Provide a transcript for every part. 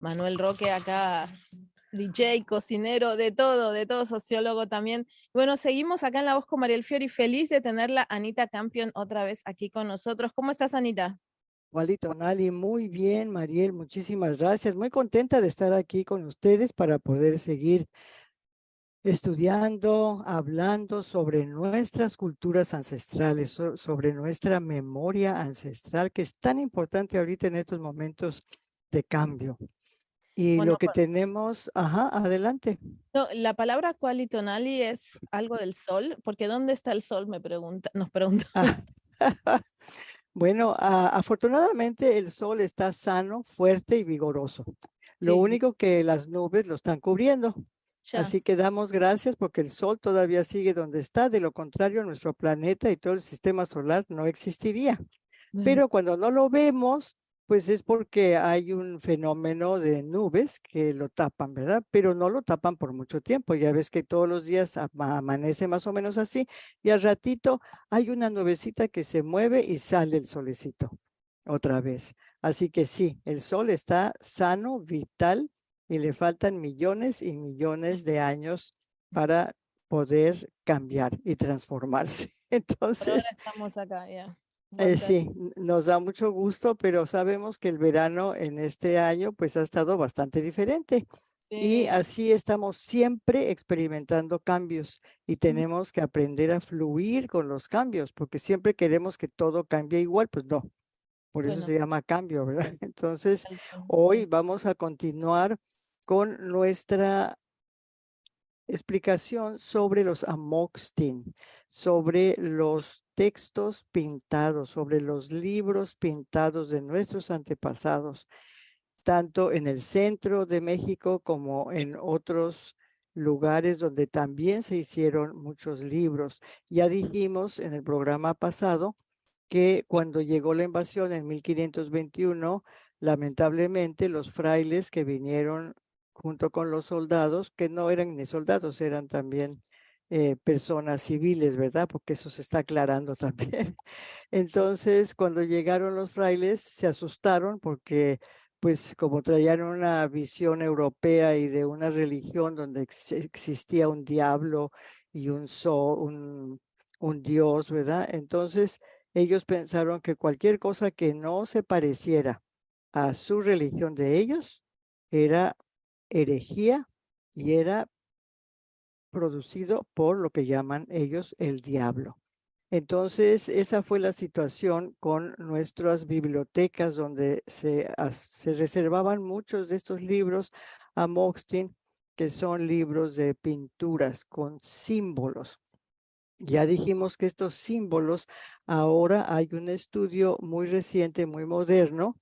Manuel Roque acá, DJ, cocinero, de todo, sociólogo también. Bueno, seguimos acá en La Voz con Mariel Fiori, feliz de tenerla Anita Campion otra vez aquí con nosotros. ¿Cómo estás, Anita? Walito Nali, muy bien, Mariel, muchísimas gracias. Muy contenta de estar aquí con ustedes para poder seguir estudiando, hablando sobre nuestras culturas ancestrales, sobre nuestra memoria ancestral, que es tan importante ahorita en estos momentos de cambio. Y Bueno, lo que tenemos, ajá, adelante. no, la palabra qualitonali es algo del sol, porque ¿dónde está el sol? Nos preguntamos. Ah, bueno, afortunadamente el sol está sano, fuerte y vigoroso. Lo Sí, único que las nubes lo están cubriendo. ya. Así que damos gracias porque el sol todavía sigue donde está. De lo contrario, nuestro planeta y todo el sistema solar no existiría. Pero cuando no lo vemos, pues es porque hay un fenómeno de nubes que lo tapan, ¿verdad? Pero no lo tapan por mucho tiempo. Ya ves que todos los días amanece más o menos así y al ratito hay una nubecita que se mueve y sale el solecito otra vez. Así que sí, el sol está sano, vital y le faltan millones y millones de años para poder cambiar y transformarse. Por ahora Entonces, estamos acá, ya. Fantástico. sí, nos da mucho gusto, pero sabemos que el verano en este año pues ha estado bastante diferente y Sí. así estamos siempre experimentando cambios y tenemos que aprender a fluir con los cambios porque siempre queremos que todo cambie igual, pues no, por eso Bueno, se llama cambio, ¿verdad? Entonces, tal cual, hoy sí. vamos a continuar con nuestra explicación sobre los Amoxtin, sobre los textos pintados, sobre los libros pintados de nuestros antepasados, tanto en el centro de México como en otros lugares donde también se hicieron muchos libros. Ya dijimos en el programa pasado que cuando llegó la invasión en 1521, lamentablemente los frailes que vinieron junto con los soldados, que no eran ni soldados, eran también personas civiles, ¿verdad? Porque eso se está aclarando también. Entonces, cuando llegaron los frailes, se asustaron porque, pues, como traían una visión europea y de una religión donde existía un diablo y un dios, ¿verdad? Entonces, ellos pensaron que cualquier cosa que no se pareciera a su religión de ellos era herejía y era producido por lo que llaman ellos el diablo. Entonces, esa fue la situación con nuestras bibliotecas donde se reservaban muchos de estos libros a Moxtin, que son libros de pinturas con símbolos. Ya dijimos que estos símbolos, ahora hay un estudio muy reciente, muy moderno,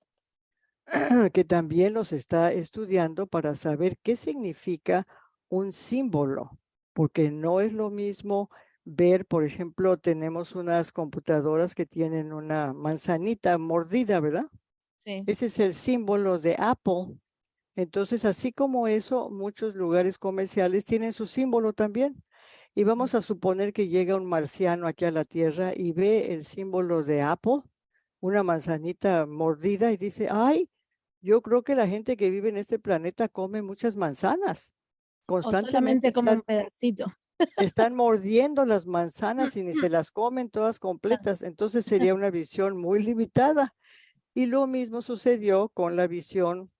que también los está estudiando para saber qué significa un símbolo, porque no es lo mismo ver, por ejemplo, tenemos unas computadoras que tienen una manzanita mordida, ¿verdad? Sí. Ese es el símbolo de Apple. Entonces, así como eso, muchos lugares comerciales tienen su símbolo también. Y vamos a suponer que llega un marciano aquí a la Tierra y ve el símbolo de Apple, una manzanita mordida y dice, ay, yo creo que la gente que vive en este planeta come muchas manzanas. O Constantemente solamente como un pedacito. están mordiendo las manzanas y ni se las comen todas completas. Entonces sería una visión muy limitada. Y lo mismo sucedió con la visión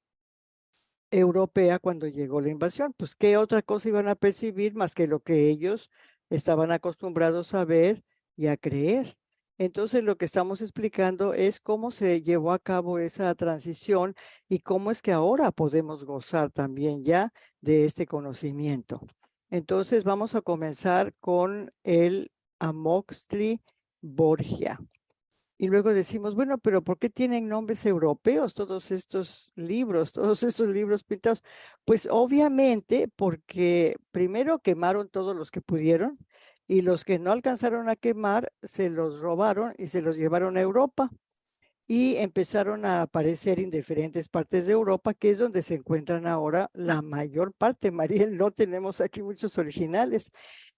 europea cuando llegó la invasión. Pues, ¿qué otra cosa iban a percibir más que lo que ellos estaban acostumbrados a ver y a creer? Entonces, lo que estamos explicando es cómo se llevó a cabo esa transición y cómo es que ahora podemos gozar también ya de este conocimiento. Entonces, vamos a comenzar con el Amoxtli Borgia. Y luego decimos, bueno, pero ¿por qué tienen nombres europeos todos estos libros pintados? Pues obviamente porque primero quemaron todos los que pudieron y los que no alcanzaron a quemar se los robaron y se los llevaron a Europa y empezaron a aparecer en diferentes partes de Europa, que es donde se encuentran ahora la mayor parte. Mariel, no tenemos aquí muchos originales.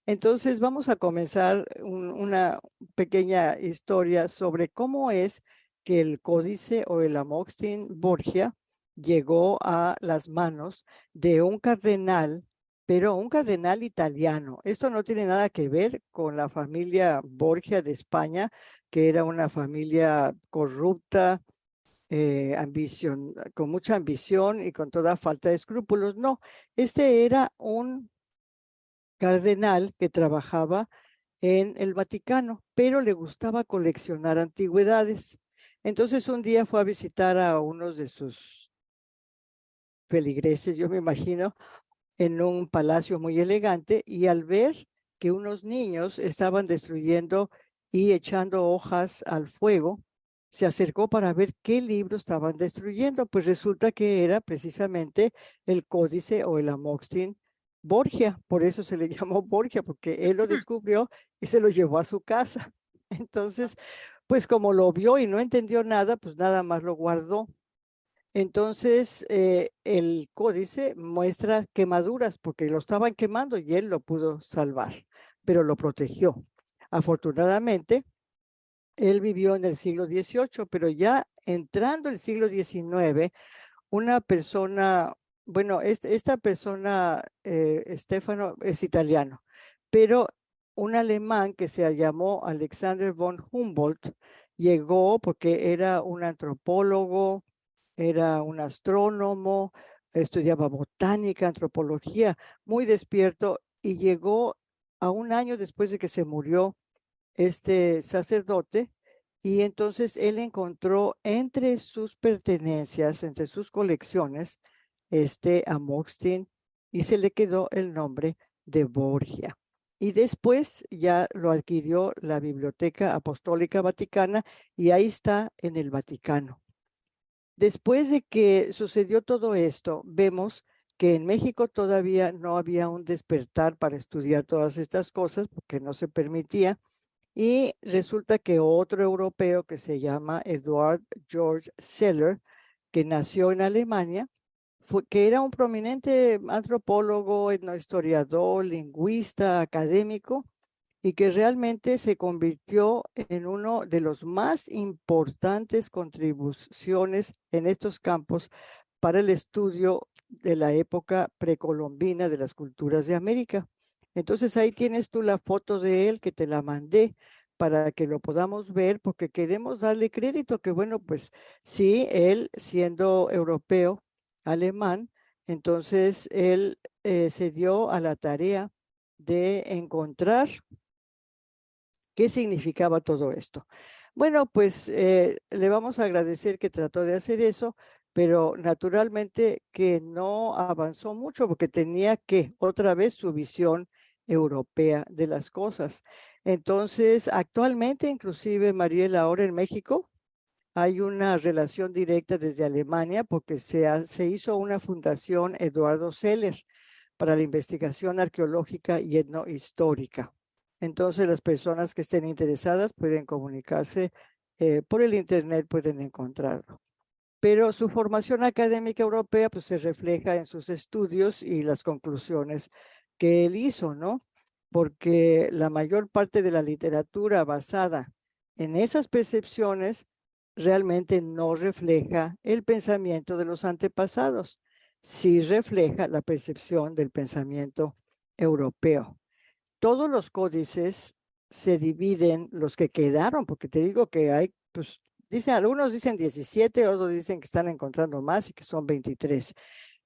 Entonces vamos a comenzar una pequeña historia sobre cómo es que el códice o el Amoxtin Borgia llegó a las manos de un cardenal, pero un cardenal italiano. Esto no tiene nada que ver con la familia Borgia de España, que era una familia corrupta, con mucha ambición y con toda falta de escrúpulos. No, este era un cardenal que trabajaba en el Vaticano, pero le gustaba coleccionar antigüedades. Entonces un día fue a visitar a unos de sus feligreses, yo me imagino, en un palacio muy elegante, y al ver que unos niños estaban destruyendo y echando hojas al fuego, se acercó para ver qué libro estaban destruyendo. Pues resulta que era precisamente el Códice o el Amoxtin Borgia. Por eso se le llamó Borgia, porque él lo descubrió y se lo llevó a su casa. Entonces, pues como lo vio y no entendió nada, pues nada más lo guardó. Entonces, el códice muestra quemaduras porque lo estaban quemando y él lo pudo salvar, pero lo protegió. Afortunadamente, él vivió en el siglo XVIII, pero ya entrando el siglo XIX, una persona, bueno, esta persona, Stefano, es italiano, pero un alemán que se llamó Alexander von Humboldt llegó porque era un antropólogo, era un astrónomo, estudiaba botánica, antropología, muy despierto, y llegó a un año después de que se murió este sacerdote, y entonces él encontró entre sus pertenencias, entre sus colecciones, este Amoxtin, y se le quedó el nombre de Borgia. Y después ya lo adquirió la Biblioteca Apostólica Vaticana y ahí está en el Vaticano. Después de que sucedió todo esto, vemos que en México todavía no había un despertar para estudiar todas estas cosas porque no se permitía. Y resulta que otro europeo que se llama Eduard Georg Seller, que nació en Alemania, que era un prominente antropólogo, etnohistoriador, lingüista, académico, y que realmente se convirtió en uno de los más importantes contribuciones en estos campos para el estudio de la época precolombina de las culturas de América. Entonces ahí tienes tú la foto de él que te la mandé para que lo podamos ver, porque queremos darle crédito que, bueno, pues sí, él siendo europeo, alemán, entonces él se dio a la tarea de encontrar qué significaba todo esto. Bueno, pues le vamos a agradecer que trató de hacer eso, pero naturalmente que no avanzó mucho porque tenía que otra vez su visión europea de las cosas. Entonces, actualmente, inclusive, Mariela, ahora en México, hay una relación directa desde Alemania porque se hizo una fundación Eduardo Seller para la investigación arqueológica y etnohistórica. Entonces, las personas que estén interesadas pueden comunicarse por el internet, pueden encontrarlo. Pero su formación académica europea pues se refleja en sus estudios y las conclusiones que él hizo, ¿no? Porque la mayor parte de la literatura basada en esas percepciones realmente no refleja el pensamiento de los antepasados, sí refleja la percepción del pensamiento europeo. Todos los códices se dividen, los que quedaron, porque te digo que hay, pues, algunos dicen 17, otros dicen que están encontrando más y que son 23.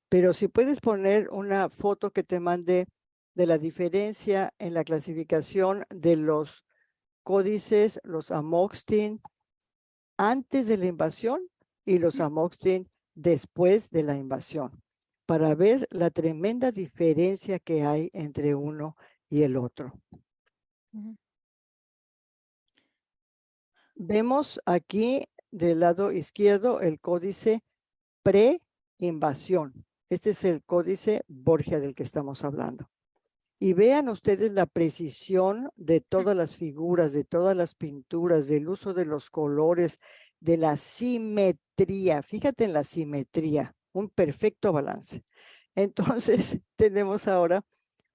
Pero si puedes poner una foto que te mandé de la diferencia en la clasificación de los códices, los Amoxtin, antes de la invasión y los Amoxtin después de la invasión, para ver la tremenda diferencia que hay entre uno y el otro. Vemos aquí del lado izquierdo el códice pre-invasión. Este es el códice Borgia del que estamos hablando. Y vean ustedes la precisión de todas las figuras, de todas las pinturas, del uso de los colores, de la simetría. Fíjate en la simetría, un perfecto balance. Entonces, tenemos ahora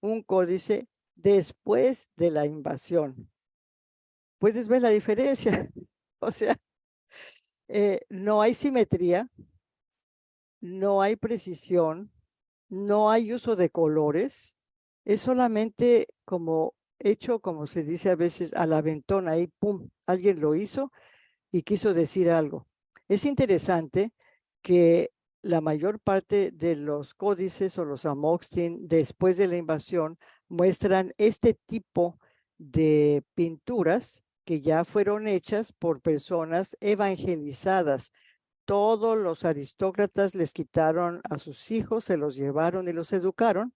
un códice después de la invasión. ¿Puedes ver la diferencia? O sea, no hay simetría, no hay precisión, no hay uso de colores, es solamente como hecho, como se dice a veces, al aventón, ahí, pum, alguien lo hizo y quiso decir algo. Es interesante que la mayor parte de los códices o los Amoxtin después de la invasión muestran este tipo de pinturas que ya fueron hechas por personas evangelizadas. Todos los aristócratas les quitaron a sus hijos, se los llevaron y los educaron,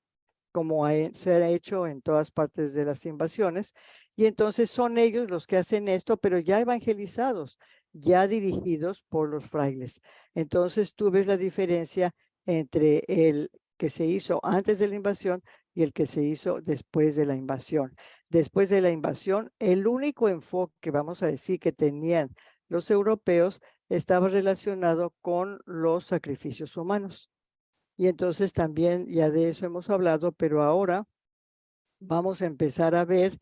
como se ha hecho en todas partes de las invasiones, y entonces son ellos los que hacen esto, pero ya evangelizados, ya dirigidos por los frailes. Entonces tú ves la diferencia entre el que se hizo antes de la invasión y el que se hizo después de la invasión. Después de la invasión, el único enfoque que vamos a decir que tenían los europeos estaba relacionado con los sacrificios humanos. Y entonces también ya de eso hemos hablado, pero ahora vamos a empezar a ver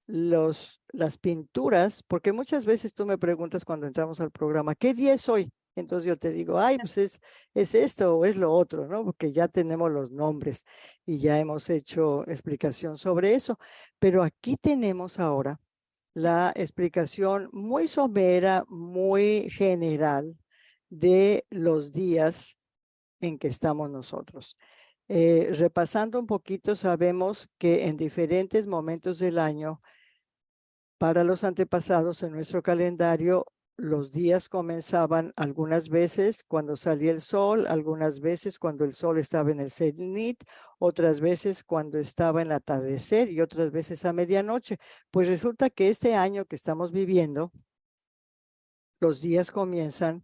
las pinturas, porque muchas veces tú me preguntas cuando entramos al programa, ¿qué día es hoy? Entonces yo te digo, ay, pues es esto o es lo otro, ¿no? Porque ya tenemos los nombres y ya hemos hecho explicación sobre eso. Pero aquí tenemos ahora la explicación muy somera, muy general de los días en que estamos nosotros. Repasando un poquito, sabemos que en diferentes momentos del año, para los antepasados en nuestro calendario, los días comenzaban algunas veces cuando salía el sol, algunas veces cuando el sol estaba en el cenit, otras veces cuando estaba en el atardecer y otras veces a medianoche. Pues resulta que este año que estamos viviendo, los días comienzan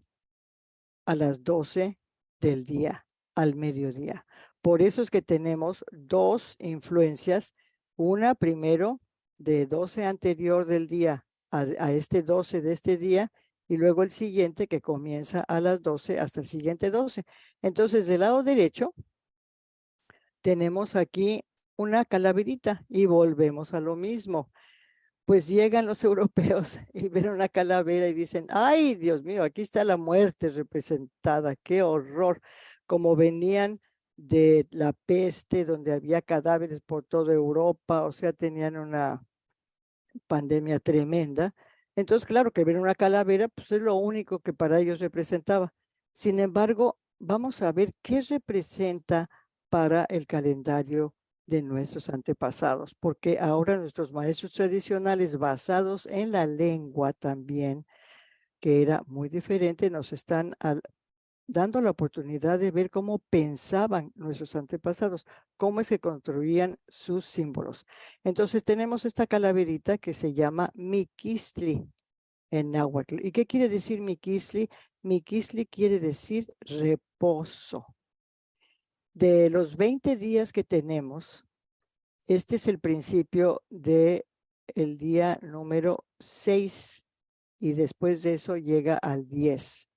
a las 12 del día, al mediodía. Por eso es que tenemos dos influencias, una primero de 12 anterior del día a este 12 de este día y luego el siguiente que comienza a las 12 hasta el siguiente 12. Entonces, del lado derecho tenemos aquí una calaverita y volvemos a lo mismo. Pues llegan los europeos y ven una calavera y dicen, ay, Dios mío, aquí está la muerte representada, qué horror. Como venían de la peste, donde había cadáveres por toda Europa, o sea, tenían una pandemia tremenda. Entonces, claro que ver una calavera, pues es lo único que para ellos representaba. Sin embargo, vamos a ver qué representa para el calendario de nuestros antepasados, porque ahora nuestros maestros tradicionales basados en la lengua también, que era muy diferente, nos están dando la oportunidad de ver cómo pensaban nuestros antepasados, cómo se construían sus símbolos. Entonces tenemos esta calaverita que se llama Miquistli en náhuatl. ¿Y qué quiere decir Miquistli? Miquistli quiere decir reposo. De los 20 días que tenemos, este es el principio de el día número 6 y después de eso llega al 10.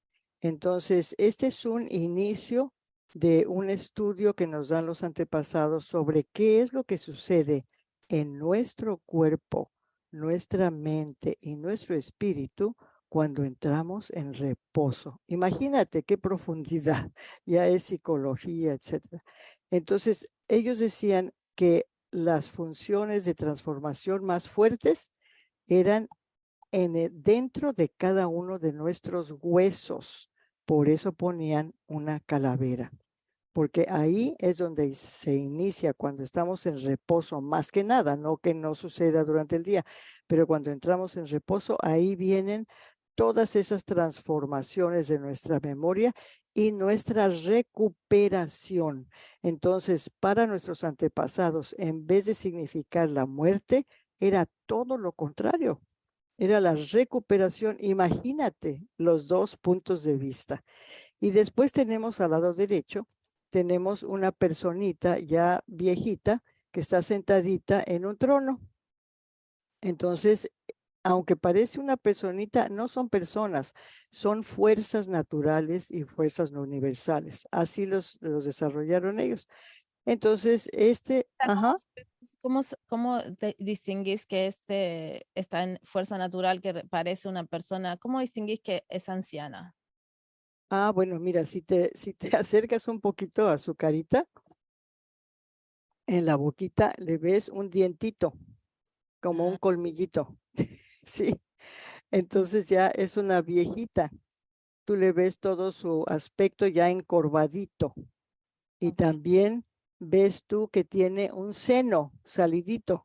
Entonces, este es un inicio de un estudio que nos dan los antepasados sobre qué es lo que sucede en nuestro cuerpo, nuestra mente y nuestro espíritu cuando entramos en reposo. Imagínate qué profundidad, ya es psicología, etcétera. Entonces, ellos decían que las funciones de transformación más fuertes eran dentro de cada uno de nuestros huesos. Por eso ponían una calavera, porque ahí es donde se inicia cuando estamos en reposo, más que nada, no que no suceda durante el día, pero cuando entramos en reposo, ahí vienen todas esas transformaciones de nuestra memoria y nuestra recuperación. Entonces, para nuestros antepasados, en vez de significar la muerte, era todo lo contrario. Era la recuperación. Imagínate los dos puntos de vista. Y después tenemos al lado derecho, tenemos una personita ya viejita que está sentadita en un trono. Entonces, aunque parece una personita, no son personas, son fuerzas naturales y fuerzas no universales. Así los desarrollaron ellos. Entonces, ¿Cómo, ajá. cómo distinguís que está en fuerza natural, que parece una persona? ¿Cómo distinguís que es anciana? Bueno, mira, si te acercas un poquito a su carita, en la boquita le ves un dientito, como un Ah, colmillito. Sí, entonces ya es una viejita. Tú le ves todo su aspecto ya encorvadito y ok. también ves tú que tiene un seno salidito,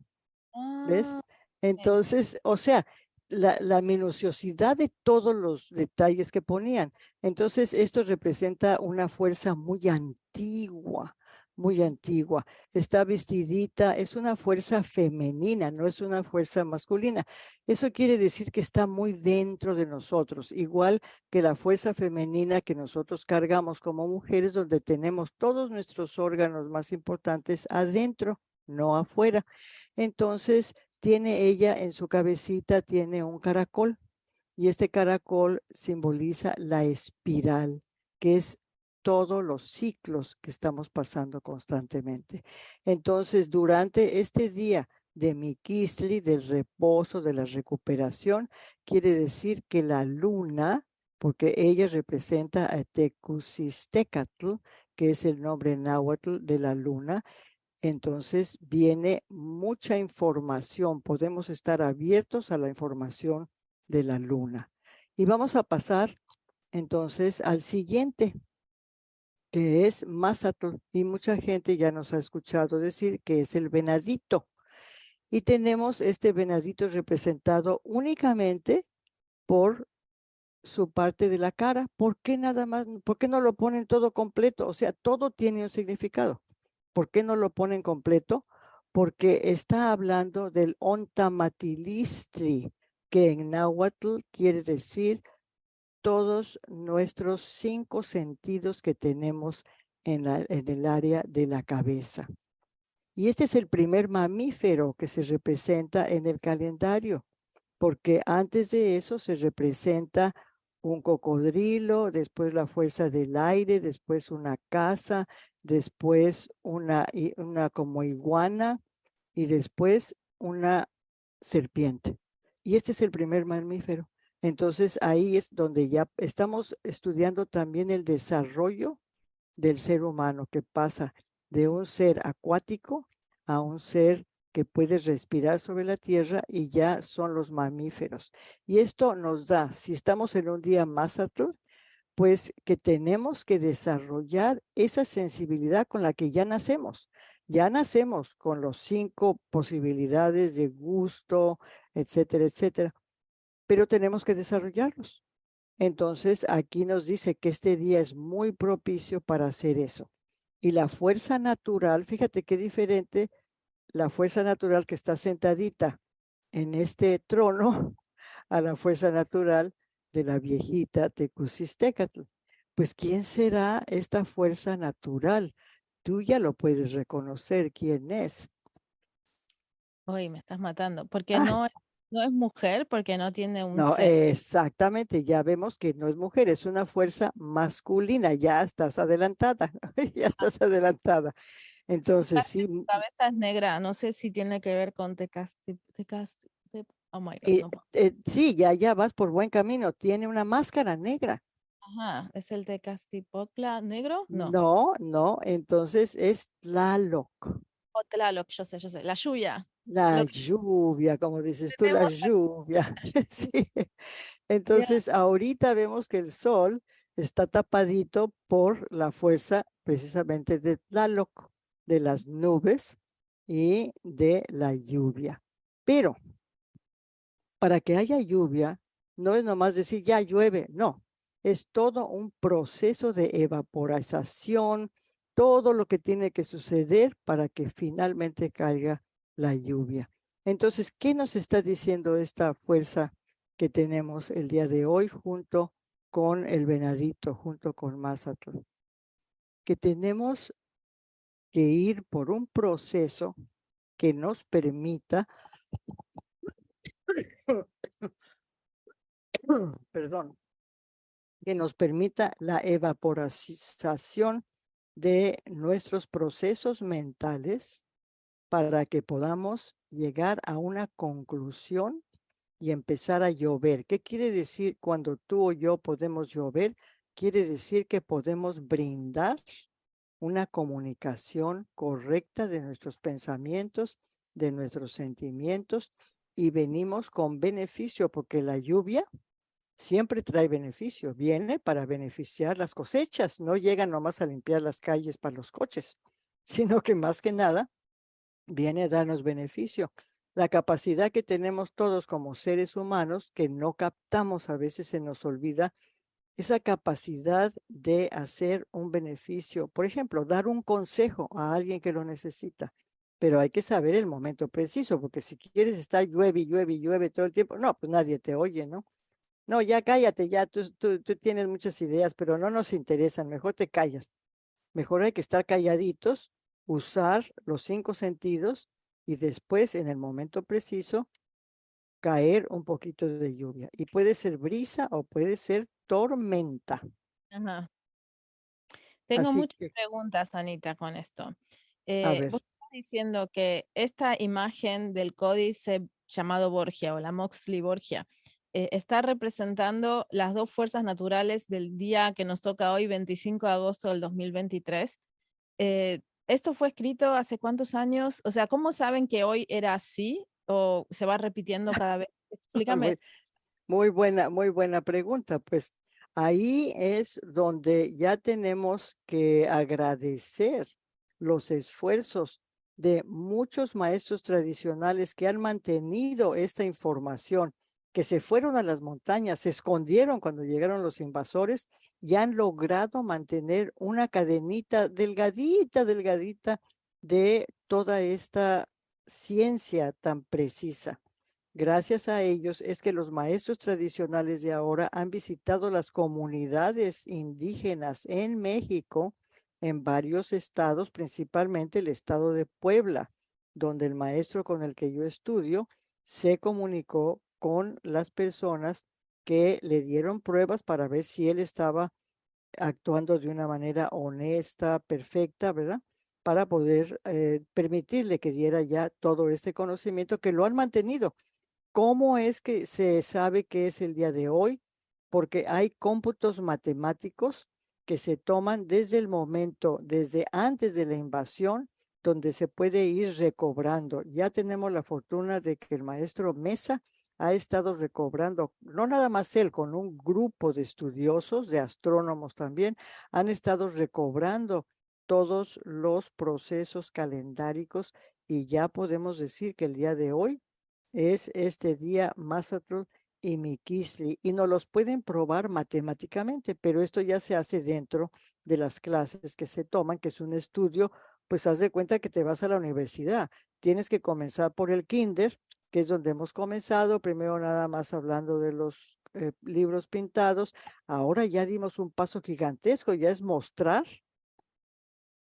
¿ves? Ah, sí. Entonces, o sea, la minuciosidad de todos los detalles que ponían. Entonces, esto representa una fuerza muy antigua, muy antigua. Está vestidita, es una fuerza femenina, no es una fuerza masculina. Eso quiere decir que está muy dentro de nosotros, igual que la fuerza femenina que nosotros cargamos como mujeres, donde tenemos todos nuestros órganos más importantes adentro, no afuera. Entonces, tiene ella en su cabecita, tiene un caracol y este caracol simboliza la espiral, que es todos los ciclos que estamos pasando constantemente. Entonces, durante este día de Miquistli, del reposo, de la recuperación, quiere decir que la luna, porque ella representa a Tecusistecatl, que es el nombre náhuatl de la luna, entonces viene mucha información. Podemos estar abiertos a la información de la luna. Y vamos a pasar entonces al siguiente, que es Mazatl. Y mucha gente ya nos ha escuchado decir que es el venadito. Y tenemos este venadito representado únicamente por su parte de la cara. ¿Por qué nada más? ¿Por qué no lo ponen todo completo? O sea, todo tiene un significado. ¿Por qué no lo ponen completo? Porque está hablando del ontamatilistri, que en náhuatl quiere decir todos nuestros 5 sentidos que tenemos en el área de la cabeza. Y este es el primer mamífero que se representa en el calendario, porque antes de eso se representa un cocodrilo, después la fuerza del aire, después una casa, después una como iguana y después una serpiente. Y este es el primer mamífero. Entonces ahí es donde ya estamos estudiando también el desarrollo del ser humano, que pasa de un ser acuático a un ser que puede respirar sobre la tierra y ya son los mamíferos. Y esto nos da, si estamos en un día más alto, pues que tenemos que desarrollar esa sensibilidad con la que ya nacemos. Ya nacemos con los 5 posibilidades de gusto, etcétera, etcétera, pero tenemos que desarrollarlos. Entonces, aquí nos dice que este día es muy propicio para hacer eso. Y la fuerza natural, fíjate qué diferente la fuerza natural que está sentadita en este trono a la fuerza natural de la viejita Tecusistecatl. Pues, ¿quién será esta fuerza natural? Tú ya lo puedes reconocer quién es. Uy, me estás matando. Porque Ah, no es mujer, porque no tiene un no, seno. exactamente, ya vemos que no es mujer, es una fuerza masculina, ya estás adelantada, ya estás adelantada. Entonces, Aparte, sí, su cabeza es negra. No sé si tiene que ver con oh my God, no puedo. sí, ya vas por buen camino, tiene una máscara negra. Ajá, ¿es el Tecastipotla negro? No. No, no, entonces es Tlaloc, O Tlaloc, yo sé. La lluvia. la Lo que lluvia, como dices tú, la tenemos lluvia. aquí. Sí. Entonces, ahorita vemos que el sol está tapadito por la fuerza precisamente de Tlaloc, de las nubes y de la lluvia. Pero para que haya lluvia, no es nomás decir ya llueve, no, es todo un proceso de evaporización, todo lo que tiene que suceder para que finalmente caiga la lluvia. Entonces, ¿qué nos está diciendo esta fuerza que tenemos el día de hoy junto con el venadito, junto con Mazatlán? Que tenemos que ir por un proceso que nos permita, perdón, que nos permita la evaporización de nuestros procesos mentales para que podamos llegar a una conclusión y empezar a llover. ¿Qué quiere decir cuando tú o yo podemos llover? quiere decir que podemos brindar una comunicación correcta de nuestros pensamientos, de nuestros sentimientos, y venimos con beneficio, porque la lluvia siempre trae beneficio, viene para beneficiar las cosechas, no llega nomás a limpiar las calles para los coches, sino que más que nada viene a darnos beneficio. La capacidad que tenemos todos como seres humanos, que no captamos, a veces se nos olvida, esa capacidad de hacer un beneficio, por ejemplo, dar un consejo a alguien que lo necesita, pero hay que saber el momento preciso, porque si quieres estar llueve, y llueve, y llueve todo el tiempo, no, pues nadie te oye, ¿no? No, ya cállate, ya tú tienes muchas ideas, pero no nos interesan, mejor te callas. Mejor hay que estar calladitos, usar los 5 sentidos y después, en el momento preciso, caer un poquito de lluvia. Y puede ser brisa o puede ser tormenta. Ajá. Tengo Así muchas que, preguntas, Anita, con esto. a ver, Vos estás diciendo que esta imagen del códice llamado Borgia o la Moxley Borgia está representando las dos fuerzas naturales del día que nos toca hoy, 25 de agosto del 2023. ¿Esto fue escrito hace cuántos años? O sea, ¿cómo saben que hoy era así o se va repitiendo cada vez? Explícame. muy, muy buena pregunta. Pues ahí es donde ya tenemos que agradecer los esfuerzos de muchos maestros tradicionales que han mantenido esta información, que se fueron a las montañas, se escondieron cuando llegaron los invasores y han logrado mantener una cadenita delgadita, delgadita de toda esta ciencia tan precisa. Gracias a ellos es que los maestros tradicionales de ahora han visitado las comunidades indígenas en México, en varios estados, principalmente el estado de Puebla, donde el maestro con el que yo estudio se comunicó con las personas que le dieron pruebas para ver si él estaba actuando de una manera honesta, perfecta, ¿verdad? Para poder permitirle que diera ya todo este conocimiento que lo han mantenido. ¿Cómo es que se sabe que es el día de hoy? Porque hay cómputos matemáticos que se toman desde el momento, desde antes de la invasión, donde se puede ir recobrando. Ya tenemos la fortuna de que el maestro Mesa ha estado recobrando, no nada más él, con un grupo de estudiosos, de astrónomos también, han estado recobrando todos los procesos calendáricos y ya podemos decir que el día de hoy es este día Mazatlán y Miquisli y no los pueden probar matemáticamente, pero esto ya se hace dentro de las clases que se toman, que es un estudio, pues haz de cuenta que te vas a la universidad. Tienes que comenzar por el kinder, que es donde hemos comenzado, primero nada más hablando de los libros pintados, ahora ya dimos un paso gigantesco, ya es mostrar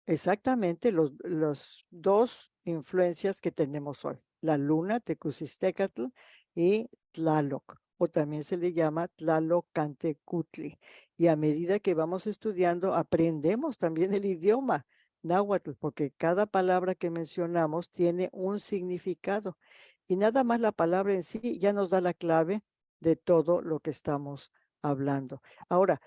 exactamente los dos influencias que tenemos hoy, la luna, Tecusistecatl, y Tlaloc, o también se le llama Tlalocantecutli. Y a medida que vamos estudiando, aprendemos también el idioma náhuatl, porque cada palabra que mencionamos tiene un significado. Y nada más la palabra en sí ya nos da la clave de todo lo que estamos hablando. Ahora,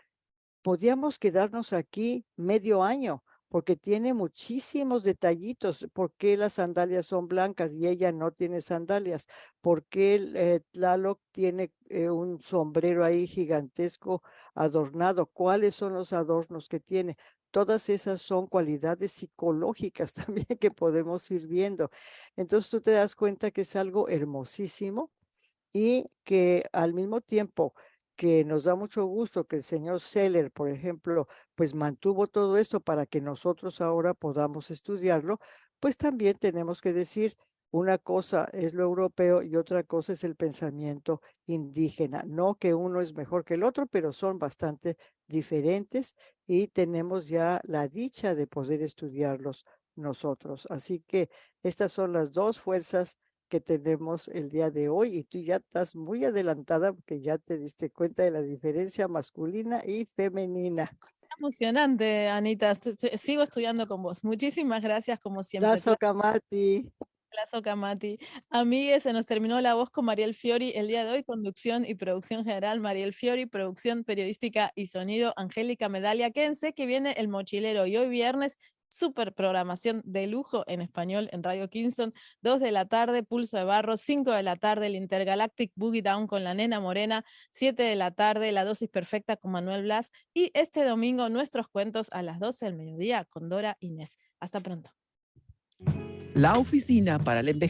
podíamos quedarnos aquí medio año porque tiene muchísimos detallitos. ¿Por qué las sandalias son blancas y ella no tiene sandalias? ¿Por qué Tlaloc tiene un sombrero ahí gigantesco adornado? ¿Cuáles son los adornos que tiene? Todas esas son cualidades psicológicas también que podemos ir viendo. Entonces tú te das cuenta que es algo hermosísimo y que al mismo tiempo que nos da mucho gusto que el señor Seller, por ejemplo, pues mantuvo todo esto para que nosotros ahora podamos estudiarlo, pues también tenemos que decir una cosa es lo europeo y otra cosa es el pensamiento indígena. No que uno es mejor que el otro, pero son bastante diferentes y tenemos ya la dicha de poder estudiarlos nosotros. Así que estas son las dos fuerzas que tenemos el día de hoy y tú ya estás muy adelantada porque ya te diste cuenta de la diferencia masculina y femenina. Emocionante, Anita. Sigo estudiando con vos. Muchísimas gracias, como siempre. Abrazo, Kamati. Plazo Mati. Amigues, se nos terminó la voz con Mariel Fiori el día de hoy, conducción y producción general Mariel Fiori, producción periodística y sonido Angélica Medalia. Quédense que viene El Mochilero y hoy viernes super programación de lujo en español en Radio Kingston, 2 de la tarde, Pulso de Barro, 5 de la tarde, el Intergalactic Boogie Down con la Nena Morena, 7 de la tarde, la dosis perfecta con Manuel Blas y este domingo nuestros cuentos a las 12 del mediodía con Dora Inés. Hasta pronto. La Oficina para el Envejecimiento